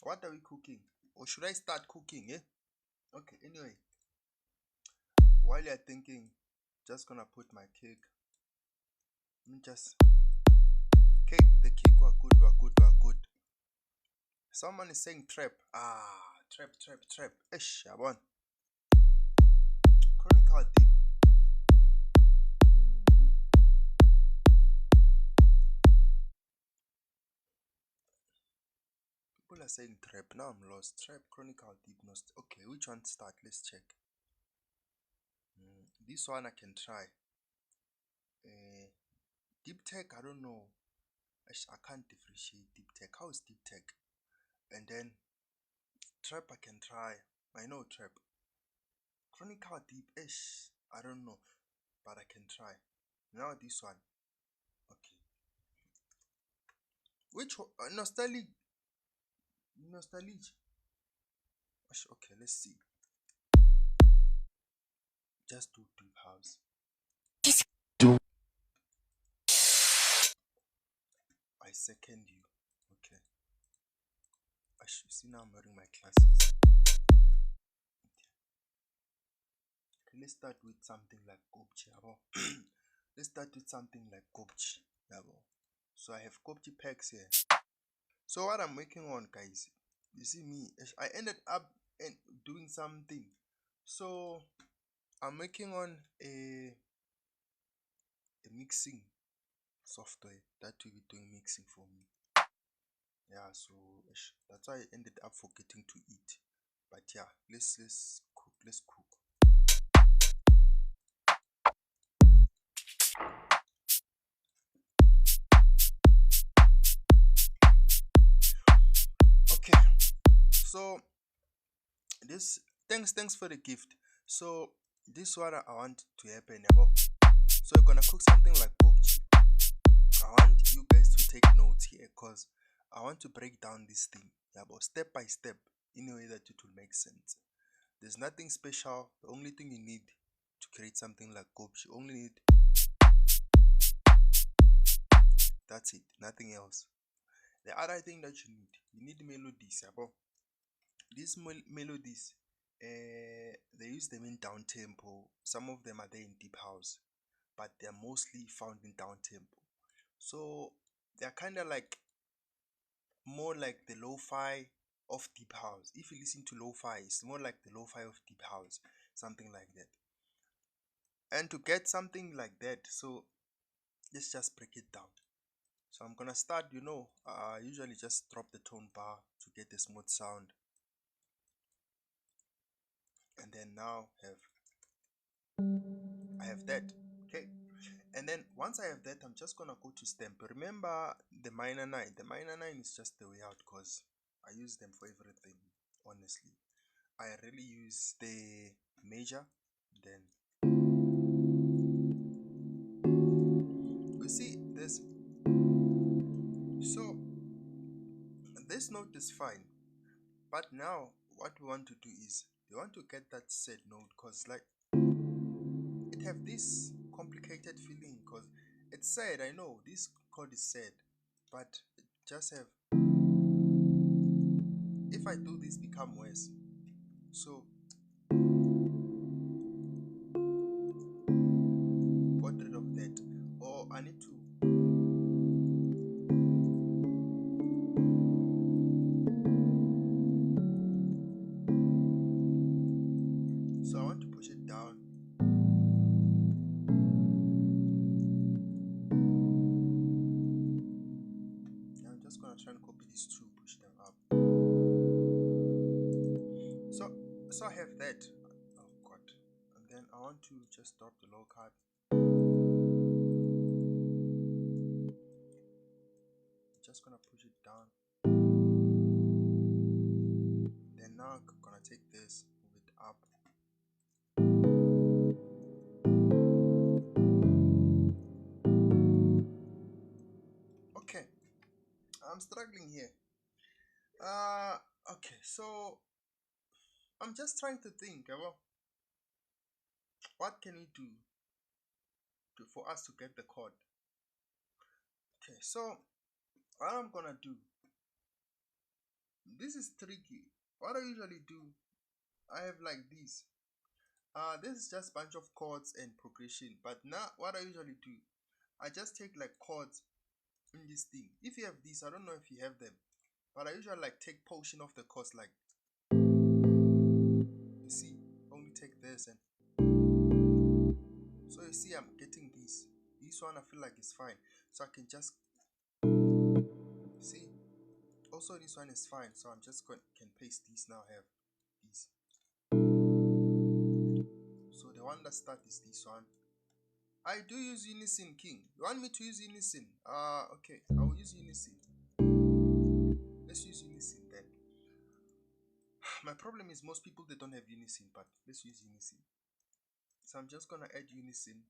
What are we cooking? Or should I start cooking? Eh? Okay, anyway. While you're thinking, just gonna put my cake. Just cake, the cake were good. Someone is saying trap. Trap. Ish, yabon. Chronicle deep. People are saying trap. Now I'm lost. Trap, chronicle deep. Okay, which one to start? Let's check. This one I can try. Deep tech, I don't know. I can't differentiate deep tech. How is deep tech? And then trap I can try. I know trap. Chronicle deep-ish. I don't know. But I can try. Now this one. Okay. Which one? Nostalgic. Okay, let's see. Just do deep house. I second you. Okay. I should see now I'm wearing my glasses. Okay, let's start with something like Koptjie. Koptjie. So I have Koptjie packs here. So what I'm working on, guys, you see me, I ended up doing something. So I'm working on a mixing software that will be doing mixing for me. Yeah, so that's why I ended up forgetting to eat. But yeah, let's cook. Okay, so this thanks for the gift. So this is what I want to happen. So you're gonna cook something like Koptjie. I want you guys to take notes here because I want to break down this thing, step by step in a way that it will make sense. There's nothing special. The only thing you need to create something like Koptjie, you only need, that's it, nothing else. The other thing that you need melodies. These melodies, they use them in down tempo. Some of them are there in deep house, but they're mostly found in down tempo. So they're kind of like more like the lo-fi of deep house. If you listen to lo-fi, it's more like the lo-fi of deep house, something like that. And to get something like that, so let's just break it down. So I'm gonna start, usually just drop the tone bar to get the smooth sound. And then now I have that. Okay. And then once I have that, I'm just gonna go to stamp. Remember the minor 9. The minor 9 is just the way out because I use them for everything, honestly. I really use the major, then you see this. So this note is fine, but now what we want to do is we want to get that said note because like it have this complicated feeling because it's sad. I know this chord is sad, but it just have, if I do this become worse. So got rid of that, or I need to so I want to push it down. I'm just gonna try and copy these two, push them up. So I have that. Oh god. And then I want to just drop the low card. Just gonna push it down. Then now I'm gonna take this, move it up. Okay. I'm struggling here. Okay, so I'm just trying to think about what can we do for us to get the chord. Okay, so what I'm gonna do, this is tricky. What I usually do, I have like this. This is just bunch of chords and progression. But now what I usually do, I just take like chords in this thing. If you have this, I don't know if you have them, but I usually like take portion of the chords, like, you see, only take this, and so you see I'm getting this one. I feel like it's fine, so I can just see. Also this one is fine, so I'm just can paste this now. Have this. So the one that start is this one. I do use unison, King. You want me to use unison? Okay, I will use unison. Let's use unison then. My problem is most people, they don't have unison, but let's use unison. So I'm just gonna add unison.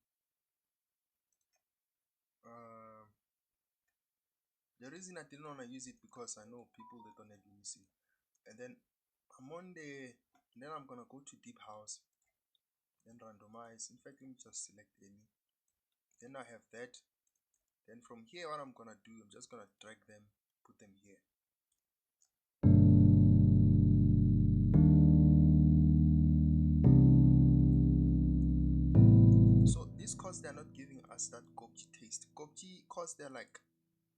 The reason I didn't want to use it because I know people, they don't have unison. And then I'm on the, then I'm gonna go to deep house, then randomize. In fact, let me just select any. Then I have that. Then from here, what I'm gonna do, I'm just gonna drag them, put them here. So these chords, they're not giving us that Koptjie taste. Koptjie chords, they're like,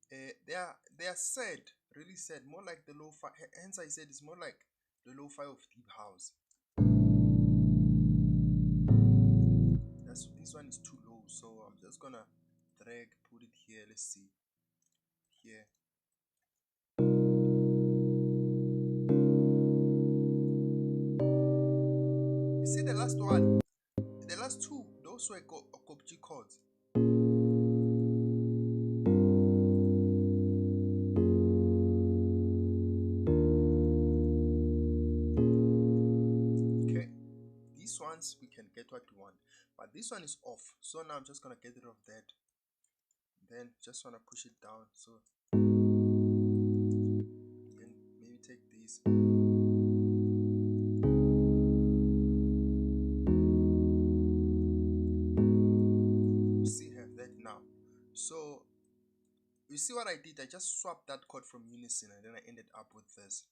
they are sad, really sad, more like the lo-fi. Hence I said it's more like the lo-fi of deep house. This one is too low, so I'm just gonna drag, put it here. Let's see here. You see the last one, the last two, those were Koptjie chords. Okay, these ones we can get what we want, but this one is off, so now I'm just gonna get rid of that. Then just wanna push it down, so then maybe take this. See, have that now. So you see what I did? I just swapped that chord from unison, and then I ended up with this.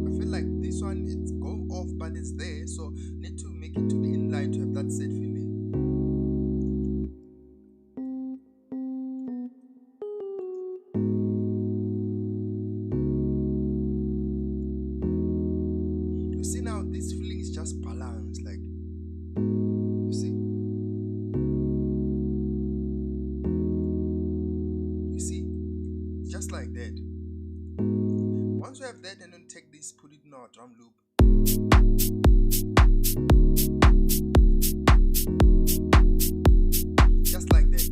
I feel like this one, it's going off, but it's there, so need to make it to be in line to have that sad feeling. You see now, this feeling is just balanced, like, you see. You see, just like that. Once we have that, and then take this, put it in our drum loop. Just like that.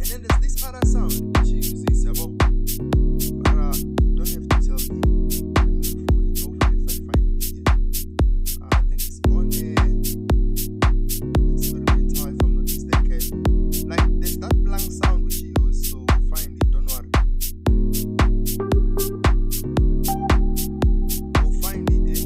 And then there's this other sound which you use this, you don't have to tell me. Let me look for it. Hopefully if I find it here. I think it's on the experimental, if I'm not mistaken. Like there's that blank sound which you use, so we'll find it, don't worry. We'll find it, eh?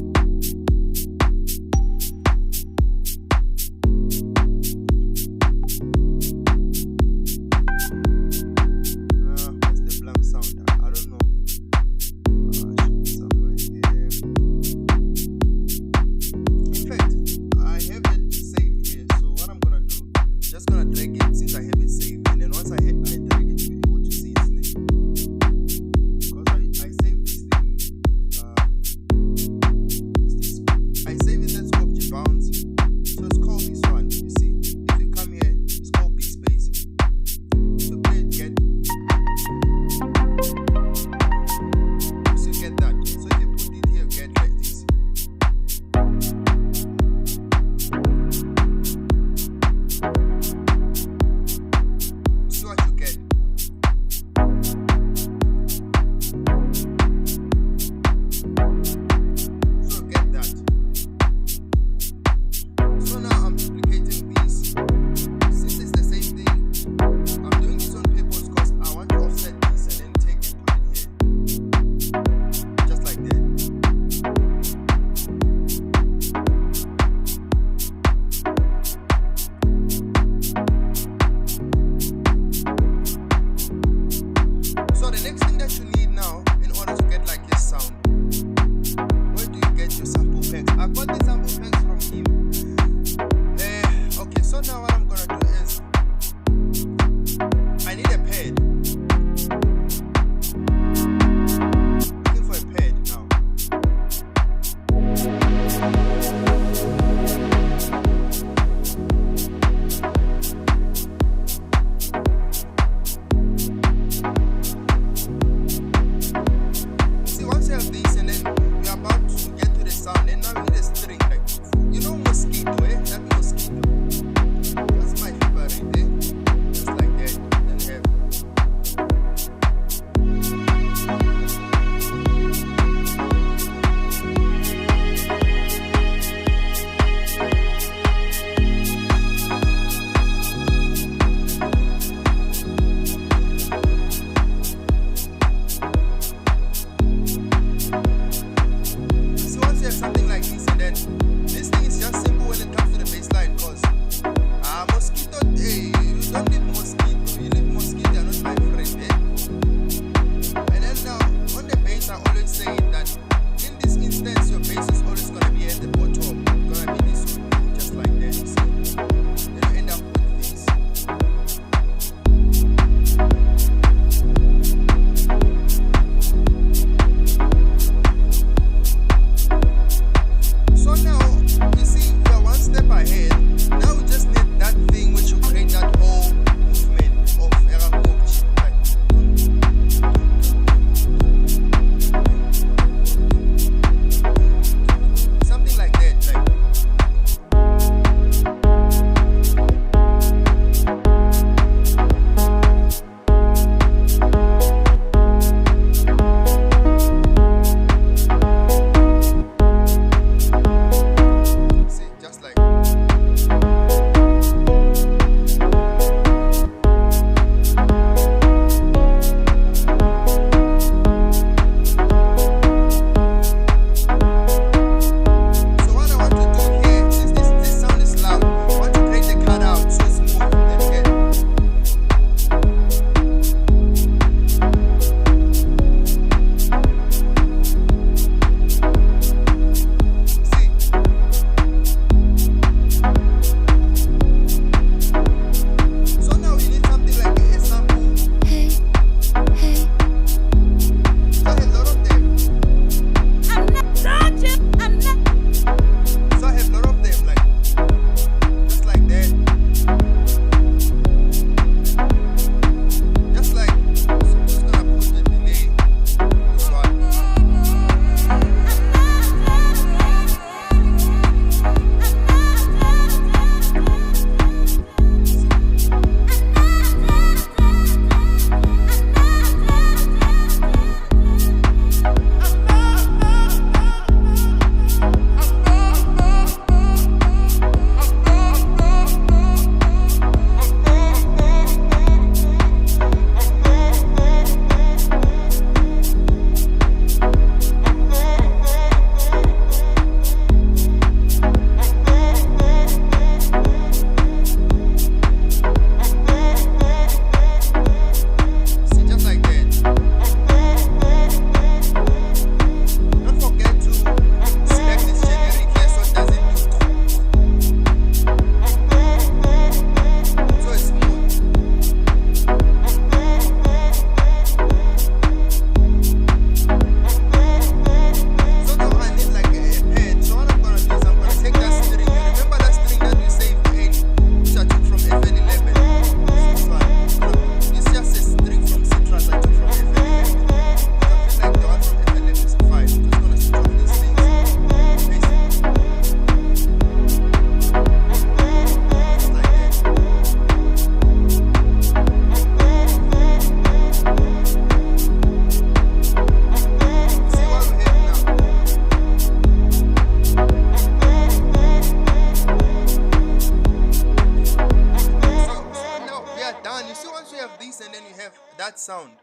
that sound.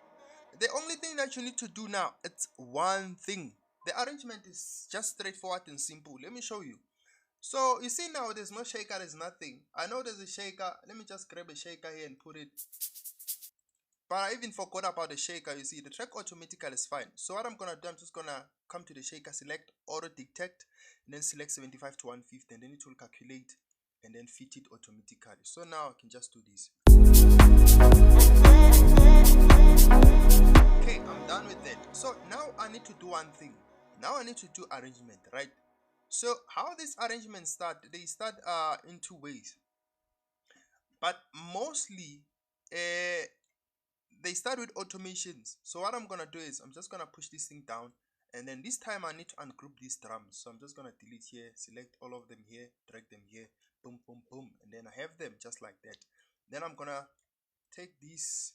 The only thing that you need to do now, it's one thing. The arrangement is just straightforward and simple. Let me show you. So you see now there's no shaker, there's nothing. I know there's a shaker. Let me just grab a shaker here and put it. But I even forgot about the shaker. You see, the track automatically is fine. So what I'm gonna do, I'm just gonna come to the shaker, select auto detect, and then select 75 to 150, and then it will calculate and then fit it automatically. So now I can just do this. Okay, I'm done with that. So now I need to do one thing. Now I need to do arrangement, right? So how these arrangements start, they start in two ways. But mostly they start with automations. So what I'm gonna do is I'm just gonna push this thing down, and then this time I need to ungroup these drums. So I'm just gonna delete here, select all of them here, drag them here, boom boom boom, and then I have them just like that. Then I'm gonna take this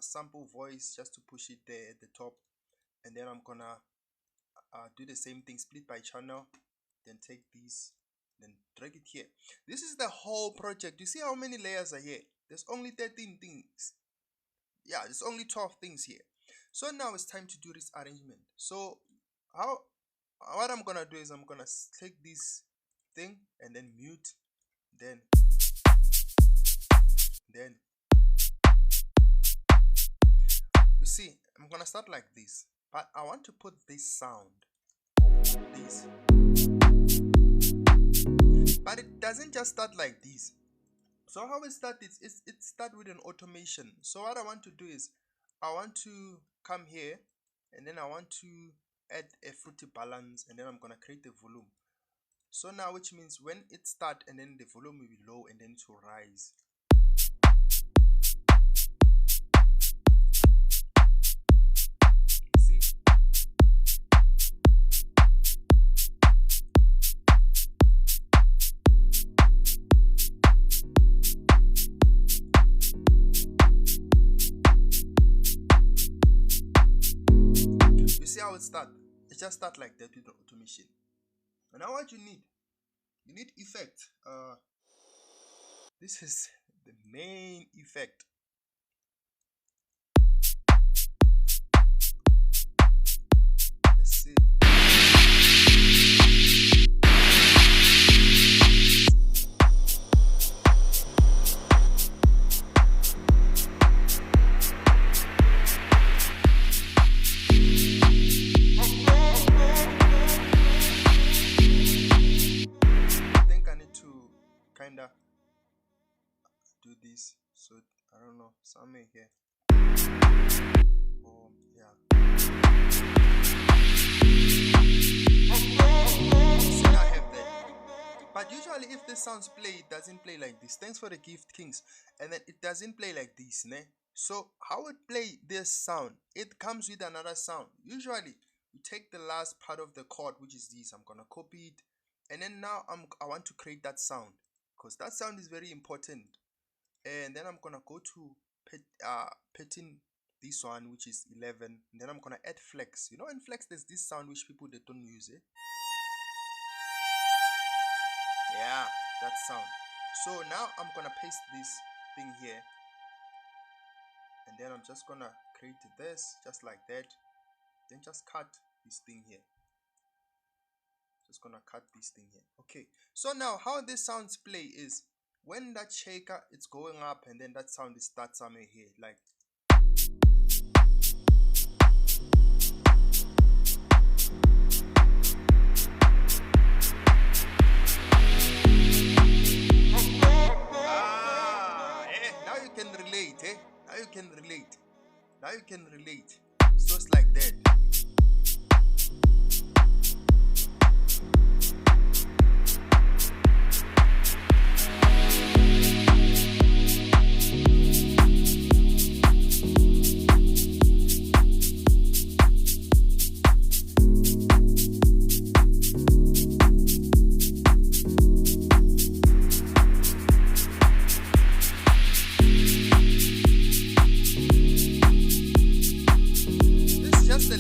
sample voice just to push it there at the top, and then I'm gonna do the same thing, split by channel, then take this, then drag it here. This is the whole project. You see how many layers are here? There's only 13 things. Yeah, there's only 12 things here. So now it's time to do this arrangement. So what I'm gonna do is I'm gonna take this thing and then mute, then you see I'm gonna start like this, but I want to put this sound, this, but it doesn't just start like this. So how it starts is it starts with an automation. So what I want to do is I want to come here, and then I want to add a fruity balance, and then I'm gonna create a volume. So now, which means when it starts, and then the volume will be low, and then it will rise. See? You see how it starts? It just starts like that with the automation. And now what you need effect. This is the main effect. Let's see. Kinda do this, so I don't know, somewhere here. Oh yeah. See, I have that. But usually if the sounds play, it doesn't play like this. Thanks for the gift, Kings. And then it doesn't play like this, ne? So how it play this sound? It comes with another sound. Usually you take the last part of the chord, which is this. I'm gonna copy it, and then now I want to create that sound, because that sound is very important. And then I'm gonna go to pattern this one, which is 11, and then I'm gonna add flex. You know, in flex there's this sound which people they don't use it. Yeah, that sound. So now I'm gonna paste this thing here, and then I'm just gonna create this just like that, then just cut this thing here. Just gonna cut this thing here. Okay, so now how this sounds play is when that shaker it's going up, and then that sound is start somewhere here, like now you can relate, now you can relate, now you can relate. So it's like that. Just the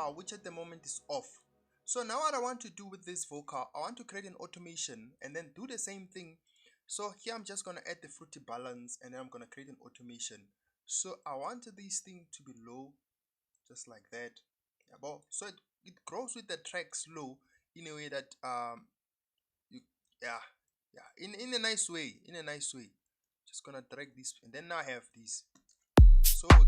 vocal, which at the moment is off. So now what I want to do with this vocal, I want to create an automation and then do the same thing. So here I'm just going to add the fruity balance and then I'm going to create an automation. So I want this thing to be low, just like that. So it grows with the track slow in a way that in a nice way, just gonna drag this and then now I have this. So we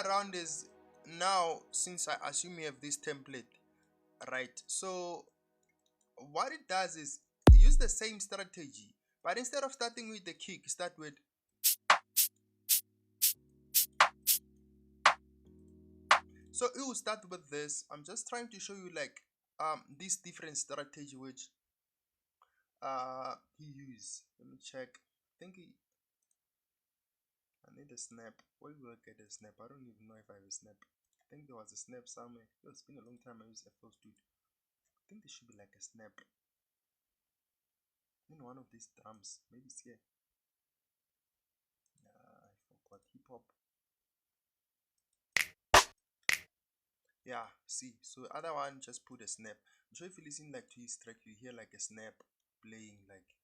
around is now, since I assume you have this template, right? So what it does is use the same strategy, but instead of starting with the kick, start with. So it will start with this. I'm just trying to show you like this different strategy which he used. Let me check. I think I need a snap. Where will I get a snap? I don't even know if I have a snap. I think there was a snap somewhere. It's been a long time I used FL Studio. I think there should be like a snap in one of these drums. Maybe it's here. I forgot. Hip hop. Yeah, see. So other one just put a snap. I'm sure if you listen like to his track, you hear like a snap playing, like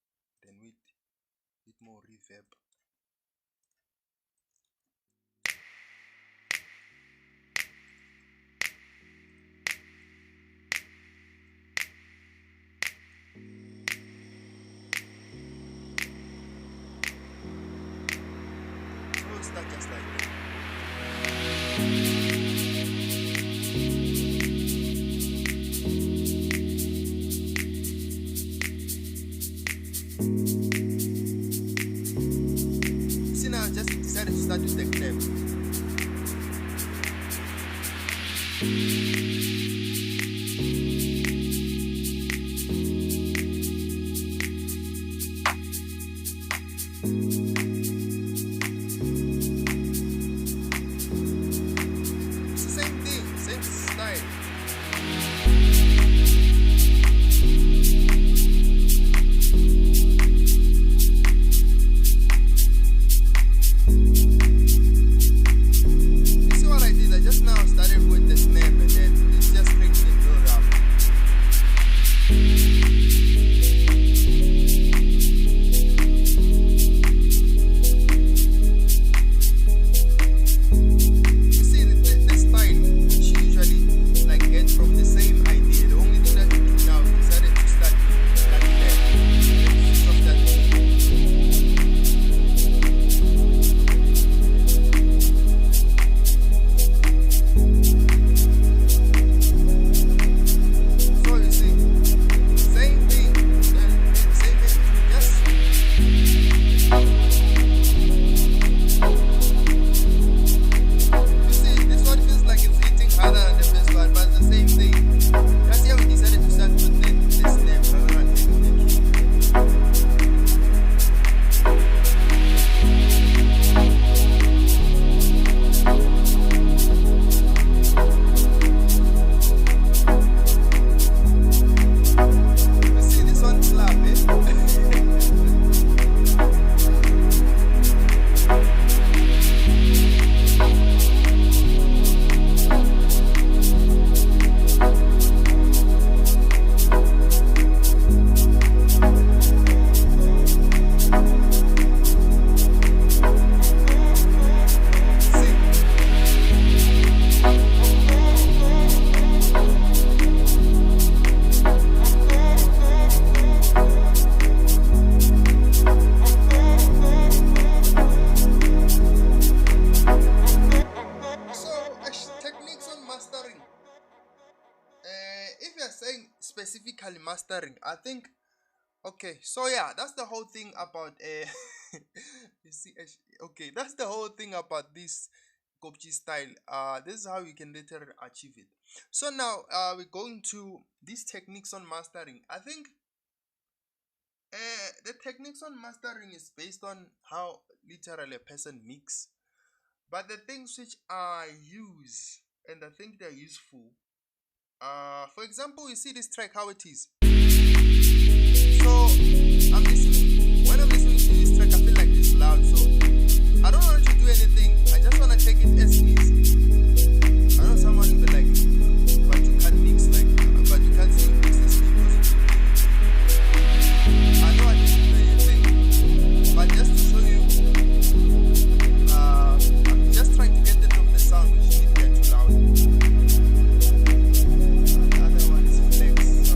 then with more reverb. So we'll start just like that. See, now I just decided to start with the clap. It's the same thing, same style. You see what I did? I just now started with the snap and then it's just making it build up. You see the style which you usually like get from the same idea. The only thing that you do now is decided to start with that clap. Of that. So you see, same thing, same thing, yes. You see, this one feels like it's hitting harder than the first one, but it's the same thing. Just here we decided to start with the snap rather than the kick. You see, this one clap, eh? See. So, techniques on mastering. If you're saying specifically mastering, I think, okay, so yeah, that's the whole thing about you see, okay, that's the whole thing about this Koptjie style. This is how you can literally achieve it. So now we're going to these techniques on mastering. I think the techniques on mastering is based on how literally a person mix. But the things which I use and I think they're useful. For example, you see this track how it is. So I'm listening. When I'm listening to this track, I feel like it's loud. So I don't want to do anything. I just want to take it as is. I know someone will be like, but you can't mix like, but you can't say mix this thing. I know I didn't do anything, but just to show you, I'm just trying to get the top of the sound, which didn't get too loud. The other one is flex. So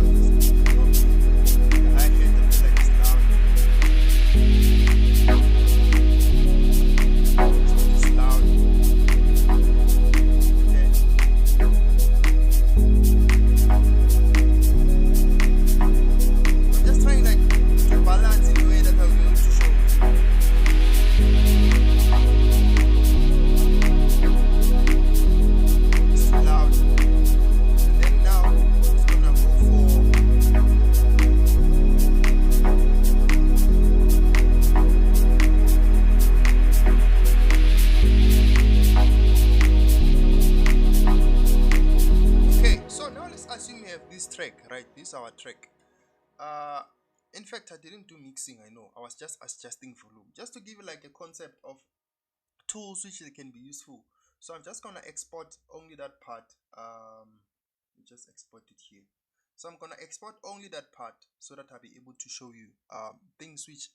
our track. In fact, I didn't do mixing, I know. I was just adjusting volume, just to give you like a concept of tools which they can be useful. So I'm just gonna export only that part. Just export it here. So I'm gonna export only that part so that I'll be able to show you things which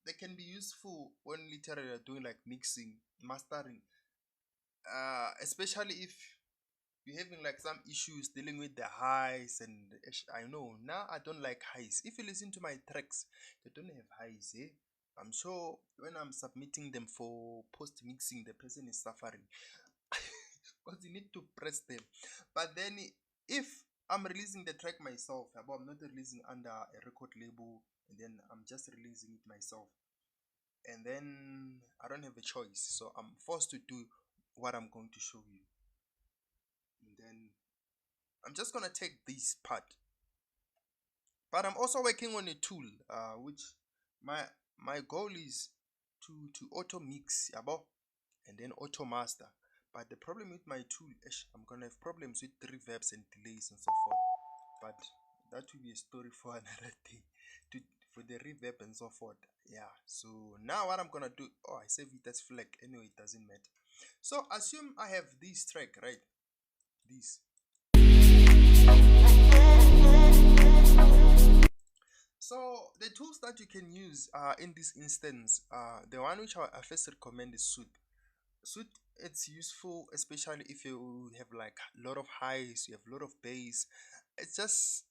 they can be useful when literally you're doing like mixing, mastering. Especially if you're having like some issues dealing with the highs, and I know now I don't like highs. If you listen to my tracks, they don't have highs, eh? I'm sure when I'm submitting them for post mixing, the person is suffering because you need to press them. But then if I'm releasing the track myself, I'm not releasing under a record label, and then I'm just releasing it myself, and then I don't have a choice, so I'm forced to do what I'm going to show you. And then I'm just gonna take this part, but I'm also working on a tool which my goal is to auto mix and then auto master. But the problem with my tool, I'm gonna have problems with reverbs and delays and so forth, but that will be a story for another day, for the reverb and so forth. Yeah, so now what I'm gonna do, I save it as flag anyway, it doesn't matter. So assume I have this track, right? This. So the tools that you can use in this instance, the one which I first recommend is Suit. It's useful especially if you have like a lot of highs, you have a lot of bass. It's just,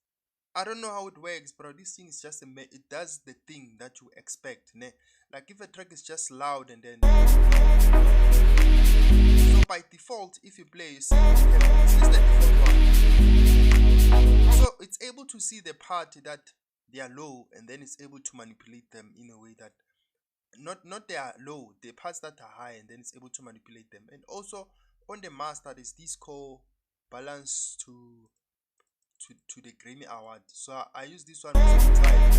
I don't know how it works, but this thing is just it does the thing that you expect, ne? Like if a track is just loud, and then so by default, if you play, you see this is the default one. So it's able to see the part that they are low, and then it's able to manipulate them in a way that not they are low, the parts that are high, and then it's able to manipulate them. And also on the master, is this called balance to the Grammy Award. So I use this one most of the time.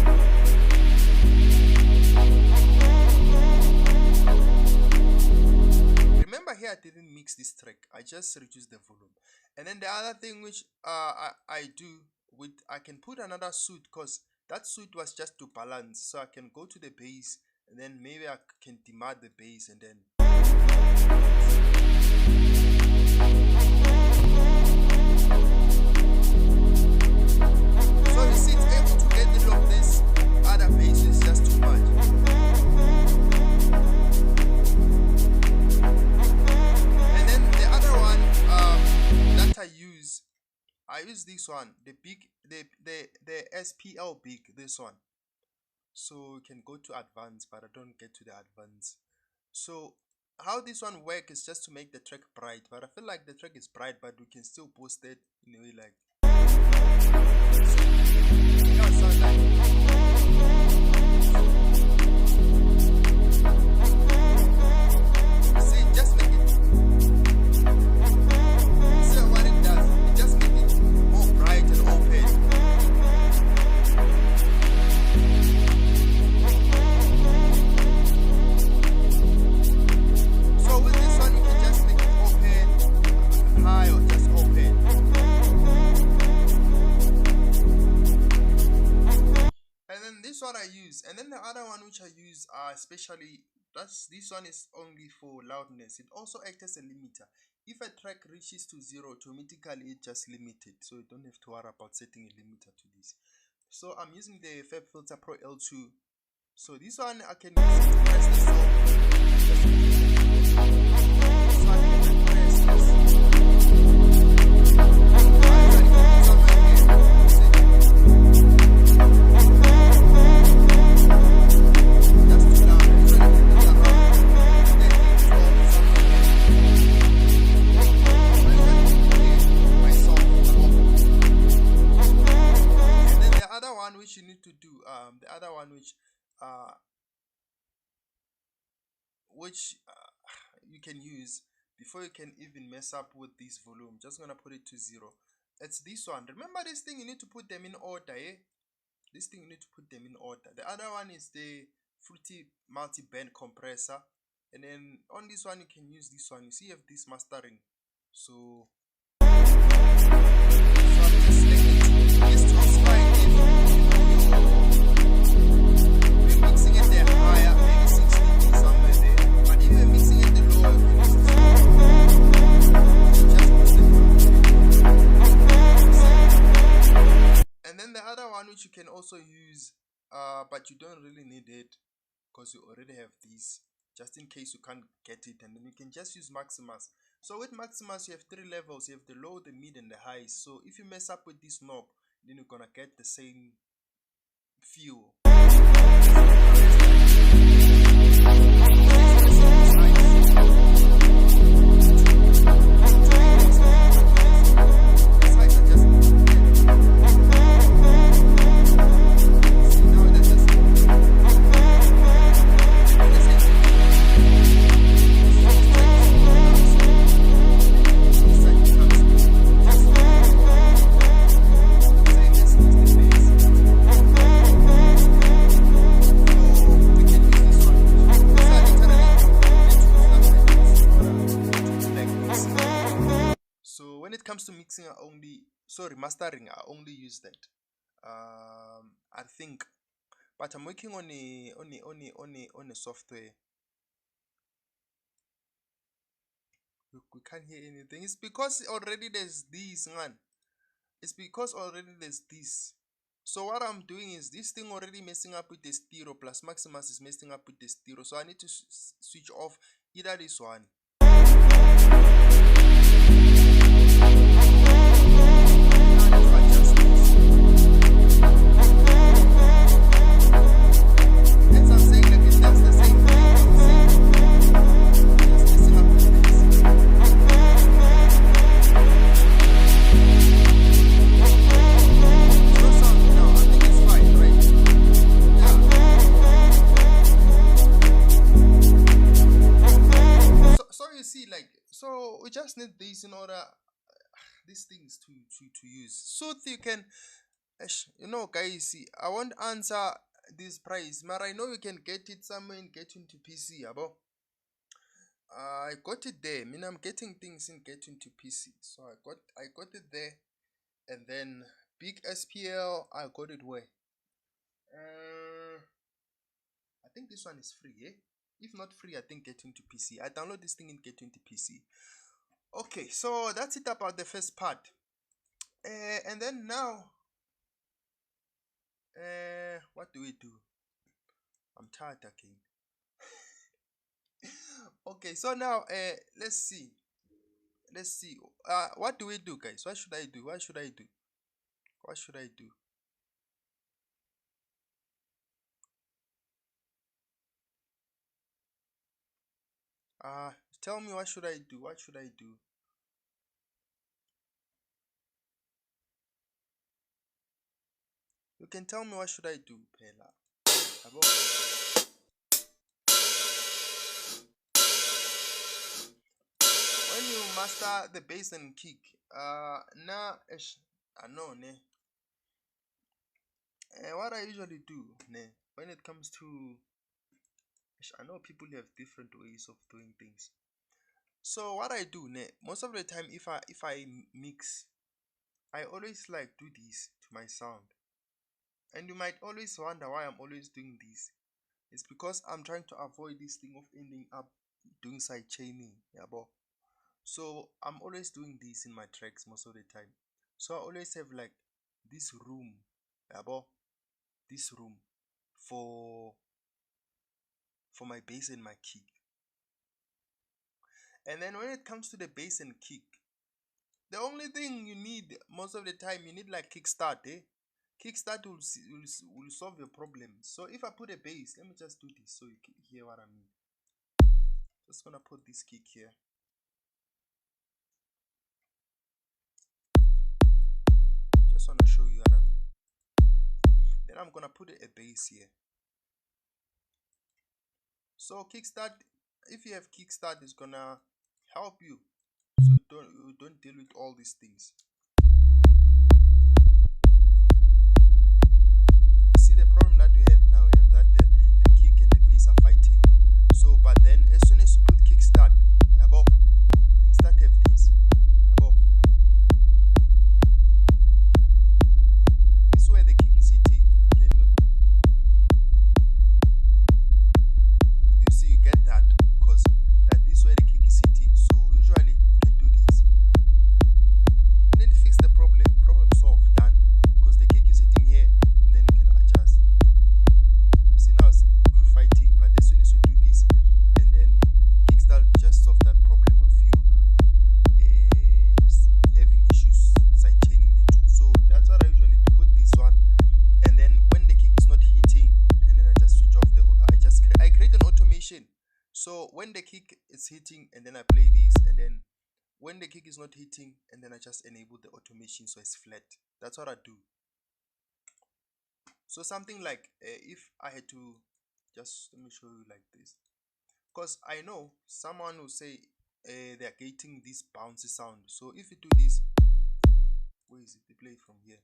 Remember here, I didn't mix this track, I just reduced the volume. And then the other thing which I do with, I can put another suit, because that suit was just to balance. So I can go to the bass, and then maybe I can demart the bass, and then so you see it's able to get rid of this other bass, is just too much. And then the other one that I use this one, the big, the SPL big, this one. So you can go to advanced, but I don't get to the advanced. So how this one works is just to make the track bright, but I feel like the track is bright, but we can still post it in a way like, sound like see, just make it, see what it does, it just makes it more bright and open. What I use, and then the other one which I use especially, this one is only for loudness. It also acts as a limiter. If a track reaches to 0, automatically it just limited, so you don't have to worry about setting a limiter to this. So I'm using the Fab Filter Pro L2. So this one I can use to press the song. This one I can press this. Which you need to do, the other one which you can use before you can even mess up with this volume. Just gonna put it to 0. It's this one. Remember this thing, you need to put them in order, This thing, you need to put them in order. The other one is the Fruity multi-band compressor, and then on this one you can use this one. You see you have this mastering, so I'm just selecting this also use but you don't really need it because you already have these, just in case you can't get it, and then you can just use Maximus. So with Maximus you have 3 levels. You have the low, the mid, and the high. So if you mess up with this knob, then you're gonna get the same feel. When it comes to mixing, mastering, I only use that. I think, but I'm working on a software. We can't hear anything. It's because already there's this, man. It's because already there's this. So what I'm doing is this thing already messing up with the stereo, plus Maximus is messing up with the stereo. So I need to switch off either this one. So we just need these in order these things to use. So you can, you know, guys, I won't answer this price, but I know you can get it somewhere and get into PC. I got it there. I mean, I'm getting things in get into PC. So I got it there, and then big SPL. I got it where? I think this one is free, eh? If not free, I think get into PC. I download this thing and get into PC. Okay, so that's it about the first part. And then now, what do we do? I'm tired again. Okay, so now, let's see. What do we do, guys? What should I do? What should I do? What should I do? Tell me, what should I do? What should I do? You can tell me what should I do, Pela. When you master the bass and kick, I know, ne. What I usually do, ne, when it comes to, I know people have different ways of doing things. So what I do, ne, most of the time, if I mix, I always like do this to my sound. And you might always wonder why I'm always doing this. It's because I'm trying to avoid this thing of ending up doing side chaining. Yeah, but so I'm always doing this in my tracks most of the time. So I always have like this room, yeah, but this room for my bass and my kick. And then when it comes to the bass and kick, the only thing you need most of the time, you need like kickstart, eh? Kickstart will solve your problem. So if I put a bass, let me just do this so you can hear what I mean. Just gonna put this kick here. Just wanna show you what I mean. Then I'm gonna put a bass here. So kickstart, if you have kickstart, it's gonna help you so you don't deal with all these things. See the problem that we have now, we have that the kick and the bass are fighting. So but then as soon as you put kickstart, kickstart have this. This is where the kick is hitting. You see, you get that because that this is where the kick is hitting. So usually you can do this. And then So when the kick is hitting and then I play this, and then when the kick is not hitting and then I just enable the automation so it's flat. That's what I do. So something like if I had to just let me show you like this, because I know someone will say they're getting this bouncy sound. So if you do this, where is it? They play from here.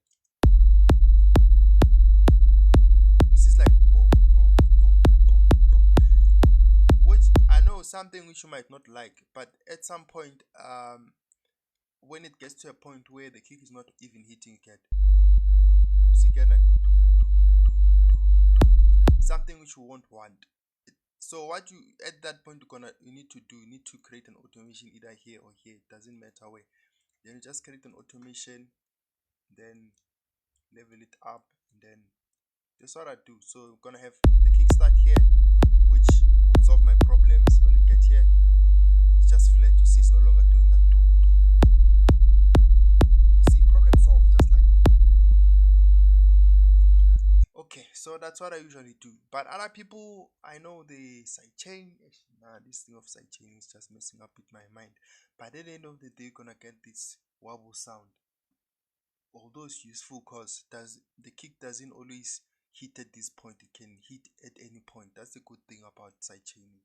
This is like boom, boom, boom, boom, boom. Which I know something which you might not like, but at some point, when it gets to a point where the kick is not even hitting, you see, get like something which you won't want. So what you at that point you need to do, you need to create an automation either here or here. It doesn't matter where. Then you just create an automation, then level it up, and then that's what I do. So I'm gonna have the kickstart here, which would solve my problems. When it gets here, it's just flat. You see, it's no longer doing that do. You see, problem solved just like that. Okay, so that's what I usually do. But other people, I know they sidechain. Nah, this thing of sidechain is just messing up with my mind. But at the end of the day, you're gonna get this wobble sound. Although it's useful because does the kick doesn't always hit at this point, it can hit at any point. That's the good thing about sidechaining.